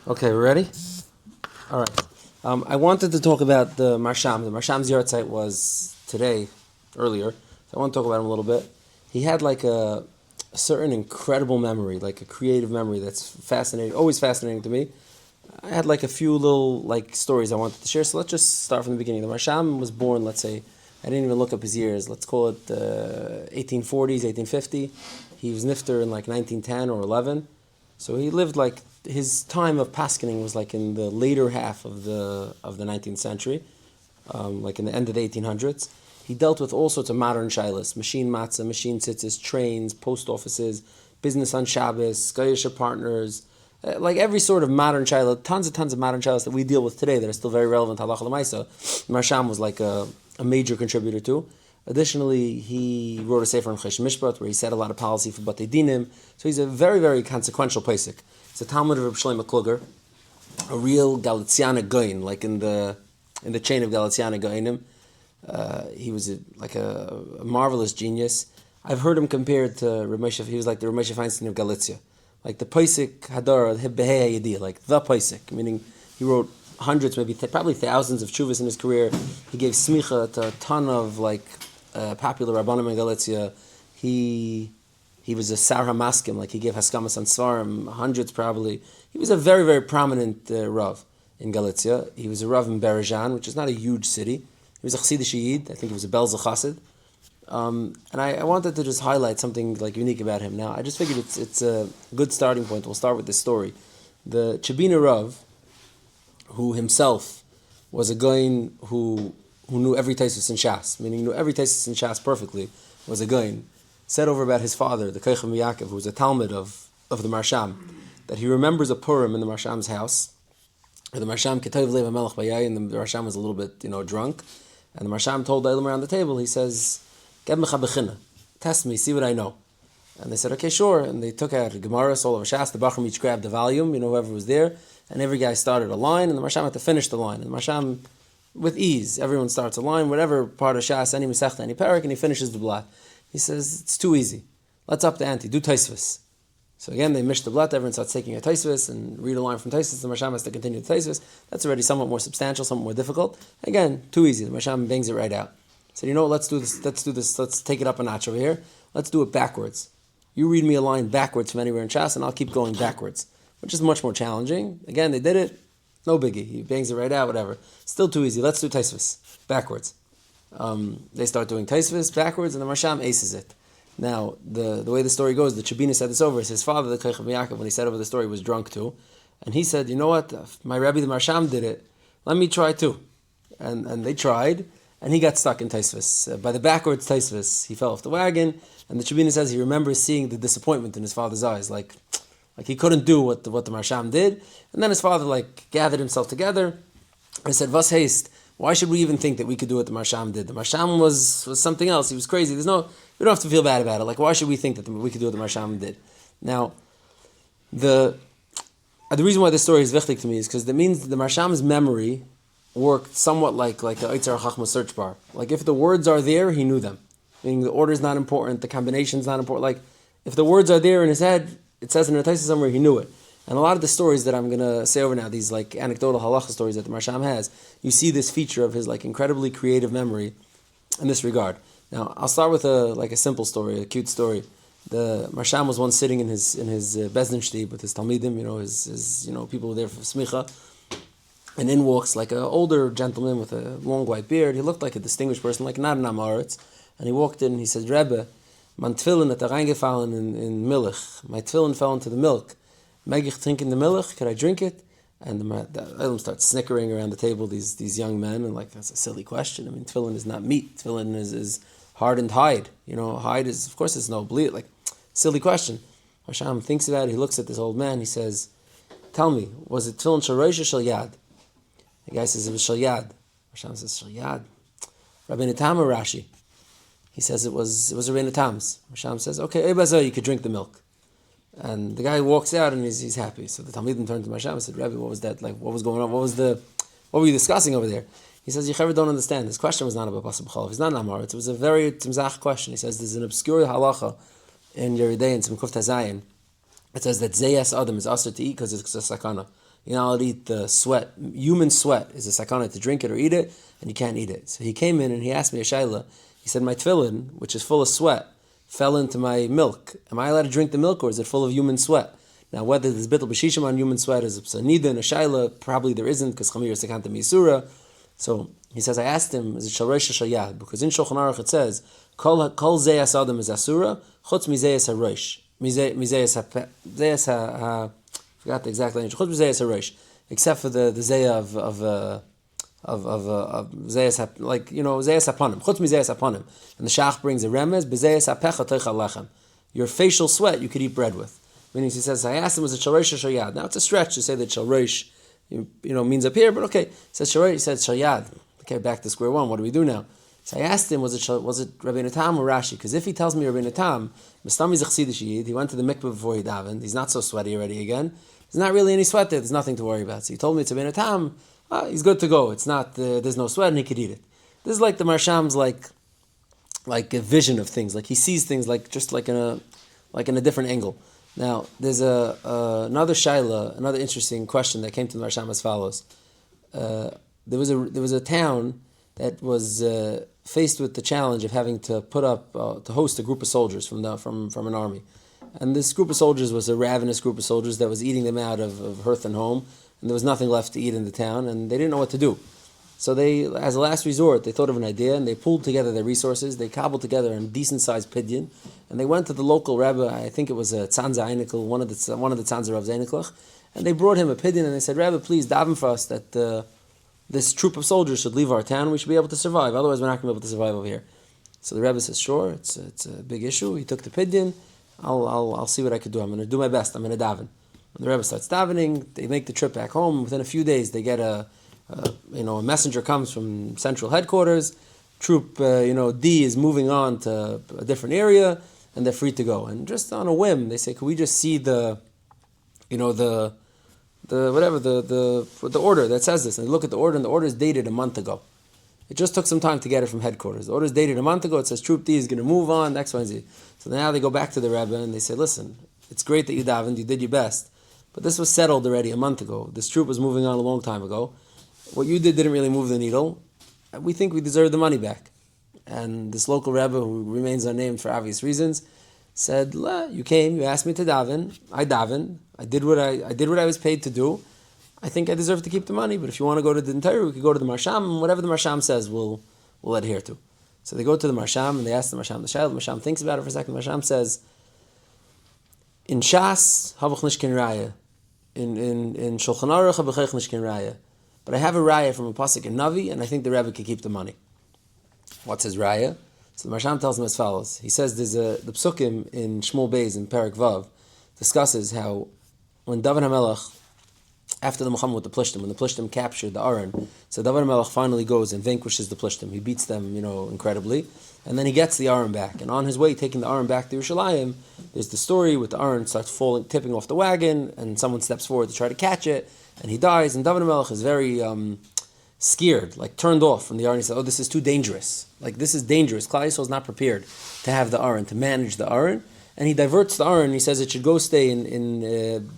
Okay, we're ready? All right. I wanted to talk about the Maharsham. The Maharsham's yard site was today, earlier. So I want to talk about him a little bit. He had like a certain incredible memory, like a creative memory that's fascinating, always fascinating to me. I had like a few little like stories I wanted to share. So let's just start from the beginning. The Maharsham was born, let's say, I didn't even look up his years. Let's call it 1840s, 1850. He was nifter in like 1910 or 11. So he lived like his time of paskening was like in the later half of the 19th century, like in the end of the 1800s. He dealt with all sorts of modern shilas, machine matzah, machine tzitzis, trains, post offices, business on Shabbos, Skayisha partners, like every sort of modern shilah, tons of modern shilas that we deal with today that are still very relevant to halacha l'maisa. Maharsham was like a major contributor to. Additionally, he wrote a sefer on Chesh Mishpat where he set a lot of policy for Batei Dinim. So he's a very, very consequential pasuk. He's a Talmud of Reb Shlomo Kluger, a real Galiciana Goyin, like in the chain of Galiciana Goyinim. He was like a marvelous genius. I've heard him compared to Reb Moshe. He was like the Reb Moshe Feinstein of Galicia, like the pasuk Hadar Behei Yediyah, like the pasuk, meaning he wrote hundreds, maybe probably thousands of tshuvas in his career. He gave smicha to a ton of like popular rabbanim in Galicia. He was a Sar HaMaskim, like he gave Haskamas on Svarim, hundreds probably. He was a very, very prominent Rav in Galicia. He was a Rav in Berezhan, which is not a huge city. He was a Chassidish Yid. I think he was a Belzer Chassid. And I wanted to just highlight something like unique about him. Now, I just figured it's a good starting point. We'll start with this story. The Chabina Rav, who himself was a Goyin who knew every Taisus in Shas, meaning knew every Taisus in Shas perfectly, was a Goyin, said over about his father, the Koichem Yaakov, who was a Talmud of the Maharsham, that he remembers a Purim in the Maharsham's house. The Maharsham Ketov Lev HaMelech Bayai, and the Maharsham was a little bit, drunk. And the Maharsham told the Eilim around the table, he says, Geb mecha bechina, test me, see what I know. And they said, okay, sure. And they took out Gemara, all of Shas, the Bachram each grabbed the volume, whoever was there, and every guy started a line, and the Maharsham had to finish the line. And the Maharsham, with ease, everyone starts a line, whatever part of Shas, any Masechta, any Parak, and he finishes the blot. He says, it's too easy. Let's up the ante, do Taisvis. So again, they mish the blot, everyone starts taking a Taisvis and read a line from Taisvis, the Maharsham has to continue the Taisvis. That's already somewhat more substantial, somewhat more difficult. Again, too easy, the Maharsham bangs it right out. So let's do this, let's take it up a notch over here. Let's do it backwards. You read me a line backwards from anywhere in Shas, and I'll keep going backwards, which is much more challenging. Again, they did it, no biggie. He bangs it right out, whatever. Still too easy. Let's do Taisvis, backwards. They start doing Taisvis backwards, and the Maharsham aces it. Now, the way the story goes, the Chabina said this over, is his father, the Koichem Yaakov, when he said over the story, was drunk too. And he said, you know what, my Rebbe, the Maharsham, did it. Let me try too. And they tried, and he got stuck in Taisvis. By the backwards Taisvis, he fell off the wagon, and the Chabina says he remembers seeing the disappointment in his father's eyes, like he couldn't do what the Maharsham did. And then his father gathered himself together and said, "Was haste? Why should we even think that we could do what the Maharsham did? The Maharsham was something else. He was crazy. We don't have to feel bad about it. Why should we think that we could do what the Maharsham did?" Now, the reason why this story is wichtig to me is because it means that the Maharsham's memory worked somewhat like the Eitzar Chachma search bar. Like if the words are there, he knew them. Meaning the order is not important, the combination is not important. Like if the words are there in his head, it says in a Taisa somewhere, he knew it. And a lot of the stories that I'm going to say over now, these anecdotal halacha stories that the Maharsham has, you see this feature of his incredibly creative memory in this regard. Now, I'll start with a simple story, a cute story. The Maharsham was once sitting in his Bezdin Shtib with his Talmidim, his people were there for smicha, and in walks an older gentleman with a long white beard. He looked like a distinguished person, like not an Amaretz. And he walked in and he said, Rebbe, my tefillin hat reingefallen in milch. My tefillin fell into the milk. Mag ich trinken the milk? Could I drink it? And the Elam starts snickering around the table, these young men, and that's a silly question. I mean, tefillin is not meat. Tefillin is hardened hide. Hide is, of course, it's no bleed. Silly question. Maharsham thinks about it. He looks at this old man. He says, tell me, was it tefillin shel rosh or shel yad? The guy says it was shel yad. Maharsham says, shel yad. Rabbeinu Tam or Rashi? He says it was Rabbeinu Tam's. Maharsham says, okay, Eibazah, you could drink the milk. And the guy walks out and he's happy. So the Talmidim turned to Maharsham and said, Rebbe, what was that? What was going on? What were you discussing over there? He says, you ever don't understand. This question was not about Pasuk B'chol. It's not an Amar. It was a very tzimzach question. He says, there's an obscure halacha in Yeridei and Tzimkuf Tazayin. It says that Zeyas Adam is aser to eat because it's a sakana. You're not allowed to eat the sweat. Human sweat is a sakana to drink it or eat it, and you can't eat it. So he came in and he asked me a shayla. He said, my tefillin, which is full of sweat, fell into my milk. Am I allowed to drink the milk, or is it full of human sweat? Now, whether there's bittul b'shishim on human sweat is a nida and a shayla, probably there isn't, because chamir is sakanta misura. So he says, I asked him, is it shalreish or shalyad? Because in Shulchan Aruch it says, kol zeyas adam is asura, chutz mizeyas harosh. Mizeyas ha forgot the exact language. Chutz mizeyas harosh, except for the zeya of zeyas, like, zeyas hapanim. Chutz mizeyas hapanim. And the shach brings a remez, b'zeyas hapecha teichal lechem. Your facial sweat you could eat bread with. Meaning, he says, I asked him, was it shalreish or shalyad? Now it's a stretch to say that shalreish, means up here, but okay. He says shalreish. He said shalyad. Okay, back to square one. What do we do now? So I asked him, was it Rabbeinu Tam or Rashi? Because if he tells me Rabbeinu Tam, Mistami Zechsidish Yid, he went to the mikveh before he davened. He's not so sweaty already again. There's not really any sweat there. There's nothing to worry about. So he told me it's Rabbeinu Tam. He's good to go. It's not. There's no sweat, and he could eat it. This is like the Maharsham's like a vision of things. Like he sees things just like in a different angle. Now, there's another shaila, another interesting question that came to the Maharsham as follows. There was a town that was faced with the challenge of having to put up to host a group of soldiers from an army, and this group of soldiers was a ravenous group of soldiers that was eating them out of hearth and home, and there was nothing left to eat in the town, and they didn't know what to do. So they, as a last resort, they thought of an idea, and they pulled together their resources. They cobbled together a decent-sized pidyon, and they went to the local rebbe. I think it was a tzanza Einikel, one of the tzanza Rav Einiklach, and they brought him a pidyon, and they said, Rebbe, please daven for us that this troop of soldiers should leave our town. We should be able to survive. Otherwise, we're not going to be able to survive over here. So the rebbe says, sure, it's a big issue. He took the pidyon. I'll see what I could do. I'm going to do my best. I'm going to daven. When the rebbe starts davening, they make the trip back home. Within a few days, they get a messenger comes from central headquarters. Troop, D is moving on to a different area, and they're free to go. And just on a whim, they say, "Can we just see the order that says this?" And they look at the order, and the order is dated a month ago. It just took some time to get it from headquarters. The order is dated a month ago. It says Troop D is going to move on, X, Y, and Z. So now they go back to the Rebbe, and they say, "Listen, it's great that you davened, you did your best, but this was settled already a month ago. This troop was moving on a long time ago. What you didn't really move the needle. We think we deserve the money back." And this local Rebbe, who remains unnamed for obvious reasons, said, "You came, you asked me to daven. I davened. I did what I was paid to do. I think I deserve to keep the money. But if you want to go to the entire, we could go to the Maharsham, and whatever the Maharsham says, we'll adhere to." So they go to the Maharsham, and they ask the Maharsham the shayla. The Maharsham thinks about it for a second. The Maharsham says, "In Shas havach nishkin raya, in Shulchan Aruch habechech nishkin raya. But I have a raya from a pasuk in Navi, and I think the Rebbe could keep the money." What's his raya? So the Maharsham tells him as follows. He says the psukim in Shmuel Beis in Perek Vav discusses how when David HaMelech, after the Muhammad with the Plishtim, when the Plishtim captured the Aron, so David HaMelech finally goes and vanquishes the Plishtim. He beats them, incredibly, and then he gets the Aron back. And on his way, taking the Aron back to Yerushalayim, there's the story with the Aron starts tipping off the wagon, and someone steps forward to try to catch it, and he dies. And David HaMelech is very scared, like turned off from the Aron. He said, "Oh, this is too dangerous. Like, this is dangerous. Klal Yisrael is not prepared to have the Aron, to manage the Aron." And he diverts the Aron. He says it should go stay in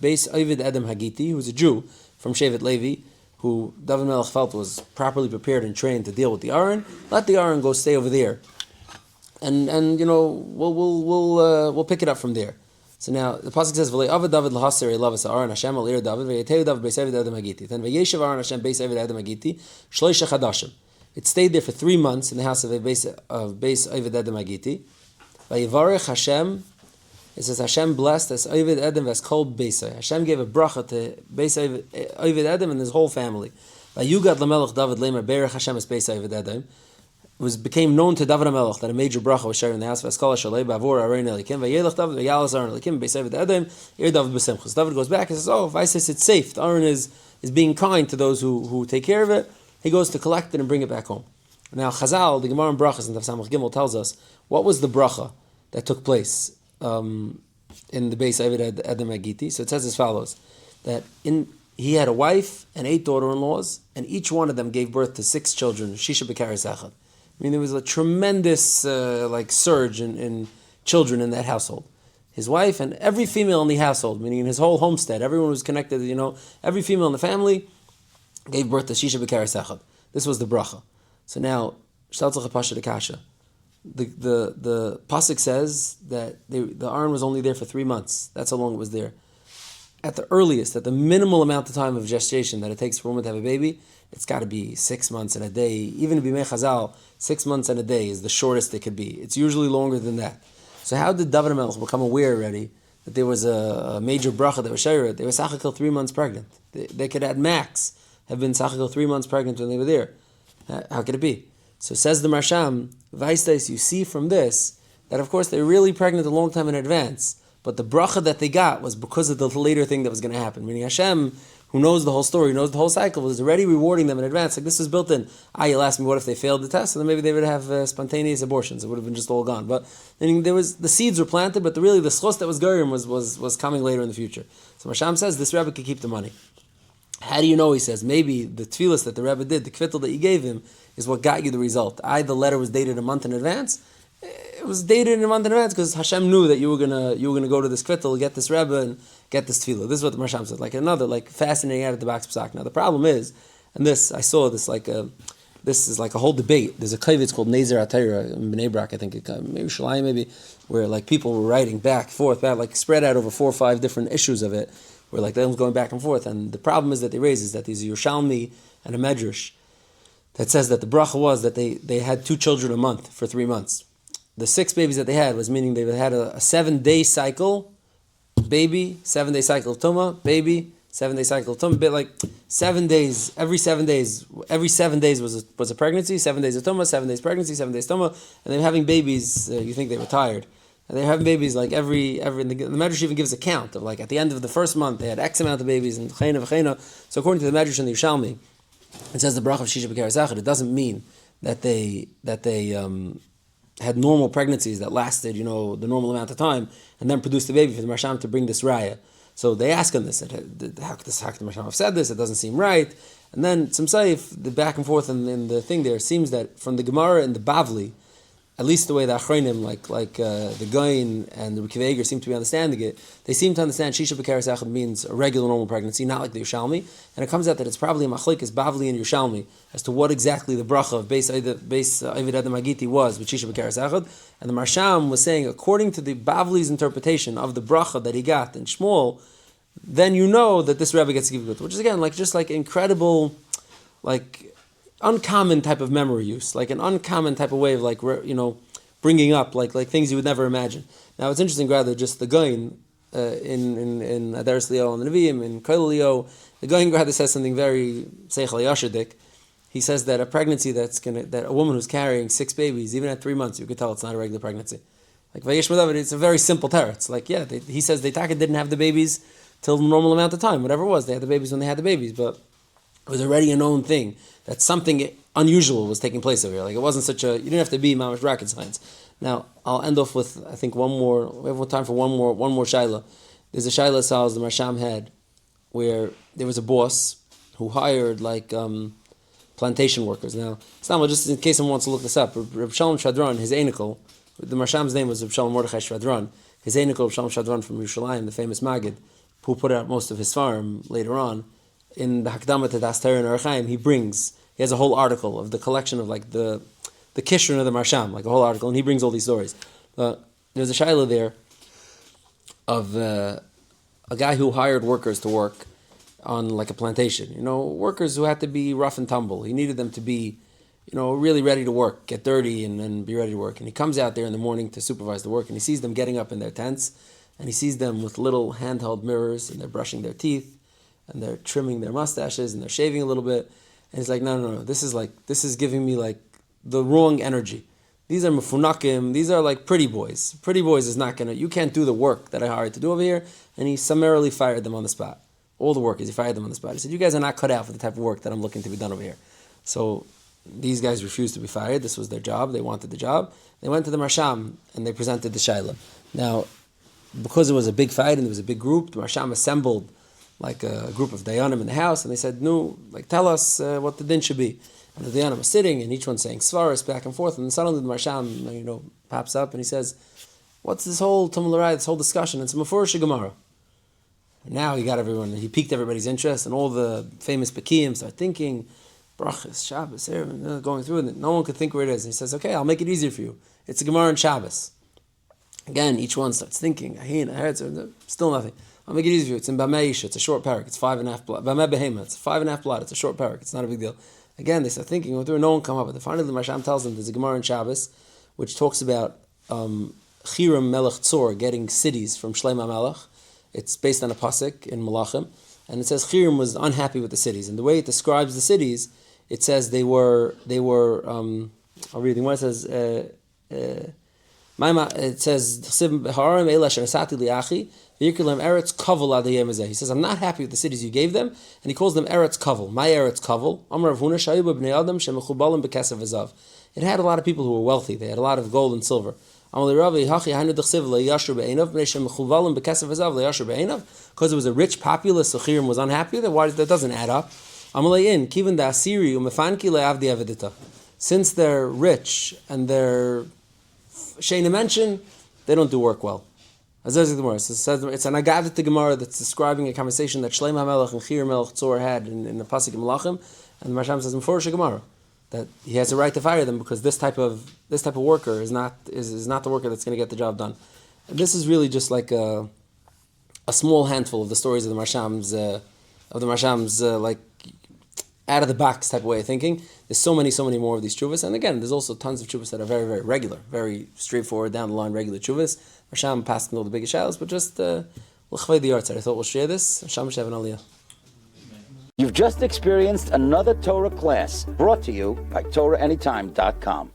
Beis Ovid Edom Hagiti, who's a Jew from Shevet Levi, who David Melech felt was properly prepared and trained to deal with the Aron. Let the Aron go stay over there, and we'll pick it up from there. So now the pasuk says, "V'lei avad David lahaser elavas Aron Hashem al ir David v'yeteu David Beis Ovid Edom Hagiti." Then v'yeshav Aron Hashem Beis Ovid Edom Hagiti shloisha chadashim. It stayed there for 3 months in the house of Beis Ovid Edom Hagiti. Vayivarech Hashem. It says Hashem blessed as Ovid Edom as called Beisai. Hashem gave a bracha to Ovid Edom and his whole family. Vayugad lamelech David lemer berech Hashem as Beisai Ovid Edom. Became known to David HaMelech that a major bracha was shared in the house. V'askala shalei b'avor arein elikim v'yelech David v'yalas Aron elikim Beisai Ovid Edom ir David b'simchus. David goes back and says, "Oh, if I says it's safe, the Aron is being kind to those who take care of it." He goes to collect it and bring it back home. Now Chazal, the Gemara in Brachas in Daf Samach Gimel tells us what was the bracha that took place in the Beis Ovid Edom Hagiti. So it says as follows, that he had a wife and 8 daughter-in-laws, and each one of them gave birth to 6 children, Shisha B'Karis Echad. I mean, there was a tremendous surge in children in that household. his wife, and every female in the household, meaning in his whole homestead, everyone was connected, every female in the family gave birth to Shisha B'Karis Echad. This was the bracha. So now, Shtal Tzach Pasha de Kasha. The pasuk says that the Aron was only there for 3 months. That's how long it was there. At the earliest, at the minimal amount of time of gestation that it takes for a woman to have a baby, it's got to be 6 months and a day. Even in Bimei Chazal, 6 months and a day is the shortest it could be. It's usually longer than that. So how did David HaMelech become aware already that there was a major bracha that was shayra? They were sachakil 3 months pregnant. They could at max have been sachakil 3 months pregnant when they were there. How could it be? So says the Maharsham, Vaistais, you see from this that of course they were really pregnant a long time in advance. But the bracha that they got was because of the later thing that was going to happen. Meaning Hashem, who knows the whole story, knows the whole cycle, was already rewarding them in advance. Like this was built in. You'll ask me, what if they failed the test? And then maybe they would have spontaneous abortions. It would have been just all gone. But meaning the seeds were planted, but the schos that was Gerim was coming later in the future. So Maharsham says this Rebbe could keep the money. How do you know? He says maybe the tefillas that the Rebbe did, the kvittel that you gave him, is what got you the result. The letter was dated a month in advance. It was dated a month in advance because Hashem knew that you were gonna go to this kvittel, get this Rebbe, and get this tefillah. This is what the Maharsham said. Like another fascinating out of the box psak. Now the problem is, and this I saw this this is like a whole debate. There's a kavitz called Nezer Atayra in Bnei Brak, I think, maybe Shalayim, maybe, where like people were writing back, forth, like spread out over 4 or 5 different issues of it, where like them going back and forth. And the problem is that they raise is that there's a Yerushalmi and a Medrash that says that the bracha was that they had 2 children a month for 3 months. The 6 babies that they had was meaning they had a 7-day cycle, baby, 7-day cycle of Tumah, baby, 7-day cycle of Tumah, bit like 7 days, every 7 days was a pregnancy, 7 days of Tumah, 7 days pregnancy, 7 days Tumah, and they're having babies, you think they were tired. And they're having babies like every the Medrash even gives a count of like at the end of the first month they had X amount of babies and chayna. So according to the Medrash and the Yerushalmi, it says the bracha of Shisha B'Karis Echad. It doesn't mean that they had normal pregnancies that lasted, the normal amount of time, and then produced the baby for the Maharsham to bring this raya. So they ask him this, how could the Maharsham have said this? It doesn't seem right. And then some saif, the back and forth in the thing there, seems that from the Gemara and the Bavli, at least the way the Achronim, like the Goyin and the Rikiv Eiger seem to be understanding it, they seem to understand Shisha B'Karis Echad means a regular normal pregnancy, not like the Yerushalmi. And it comes out that it's probably a machlekes Bavli and Yerushalmi as to what exactly the bracha of Beis Ovid Adam Hagiti was with Shisha B'Karis Echad. And the Maharsham was saying, according to the Bavli's interpretation of the bracha that he got in Shmuel, then you know that this Rebbe gets to give it, which is again just incredible, uncommon type of memory use, like an uncommon type of way of bringing up like things you would never imagine. Now it's interesting, rather just the Goyin in Adaris Leo and the Nevi'im in Koil Leo, the Goyin rather says something very seichel yashadik. He says that a pregnancy that a woman who's carrying 6 babies, even at 3 months, you could tell it's not a regular pregnancy. Like Vayesh Madavid, it's a very simple teretz. Like he says they didn't have the babies till the normal amount of time, whatever it was. They had the babies when they had the babies, but it was already a known thing that something unusual was taking place over here. Like it wasn't you didn't have to be mamash rocket science. Now I'll end off with I think one more. We have time for one more shaila. There's a shaila Salz the Maharsham had where there was a boss who hired plantation workers. Now it's not just in case someone wants to look this up. Reb Shalom Shadran, his anikel, the Maharsham's name was Reb Shalom Mordechai Shadran. His anikel Reb Shalom Shadran from Yerushalayim, the famous Maggid, who put out most of his farm later on. In the Hakdama to Das Torah and Archaim, he has a whole article of the collection of the Kishron of the Maharsham, like a whole article, and he brings all these stories. There's a shaila there of a guy who hired workers to work on like a plantation. Workers who had to be rough and tumble. He needed them to be, really ready to work, get dirty and be ready to work. And he comes out there in the morning to supervise the work, and he sees them getting up in their tents, and he sees them with little handheld mirrors, and they're brushing their teeth, and they're trimming their mustaches, and they're shaving a little bit. And he's like, no, this is giving me the wrong energy. These are mefunakim, these are like pretty boys. Pretty boys is not you can't do the work that I hired to do over here. And he summarily fired them on the spot. All the workers, he fired them on the spot. He said, you guys are not cut out for the type of work that I'm looking to be done over here. So these guys refused to be fired. This was their job. They wanted the job. They went to the Maharsham and they presented the shaila. Now, because it was a big fight and there was a big group, the Maharsham assembled like a group of Dayanim in the house, and they said, tell us what the din should be. And the Dayanim was sitting, and each one saying svaras back and forth, and then suddenly the Maharsham, pops up, and he says, what's this whole Tumularai, this whole discussion? It's a Mefurish Gemara. And now he piqued everybody's interest, and all the famous Bekiyim start thinking, Brachas, Shabbos, going through it, and no one could think where it is. And he says, okay, I'll make it easier for you. It's a Gemara and Shabbos. Again, each one starts thinking, still nothing. I'll make it easier for you. It's in Bameish, it's a short parak, it's 5.5 blot. Bamei Behema, it's 5.5 blot, it's a short parak, it's not a big deal. Again, they start thinking, going through, no one come up with it. Finally, the Maharsham tells them there's a Gemara in Shabbos, which talks about Chiram Melech Tzor getting cities from Shlomo Melech. It's based on a pasuk in Malachim, and it says Chiram was unhappy with the cities. And the way it describes the cities, it says they were. I'll read the one. It says it says he says, I'm not happy with the cities you gave them, and he calls them Eretz Kavel. My Eretz Kavel. It had a lot of people who were wealthy. They had a lot of gold and silver. Because it was a rich populace, so Chiram was unhappy. That doesn't add up. Since they're rich and they're Shayna mentioned, they don't do work well. As there's the Gemara, it's an Agadat Gemara that's describing a conversation that Shlomo Melech and Chiram Melech Tzor had in the pasuk in Malachim, and the Maharsham says in Mefurish Gemara that he has a right to fire them because this type of worker is not the worker that's going to get the job done. And this is really just like a small handful of the stories of the Maharsham's like out of the box type of way of thinking. There's so many more of these chuvas, and again, there's also tons of chuvas that are very, very regular, very straightforward, down the line, regular chuvas. Maharsham passed all the biggest shadows, but just l'chvei the arts. I thought we'll share this. Hashem Shev and Aliyah. You've just experienced another Torah class brought to you by TorahAnytime.com.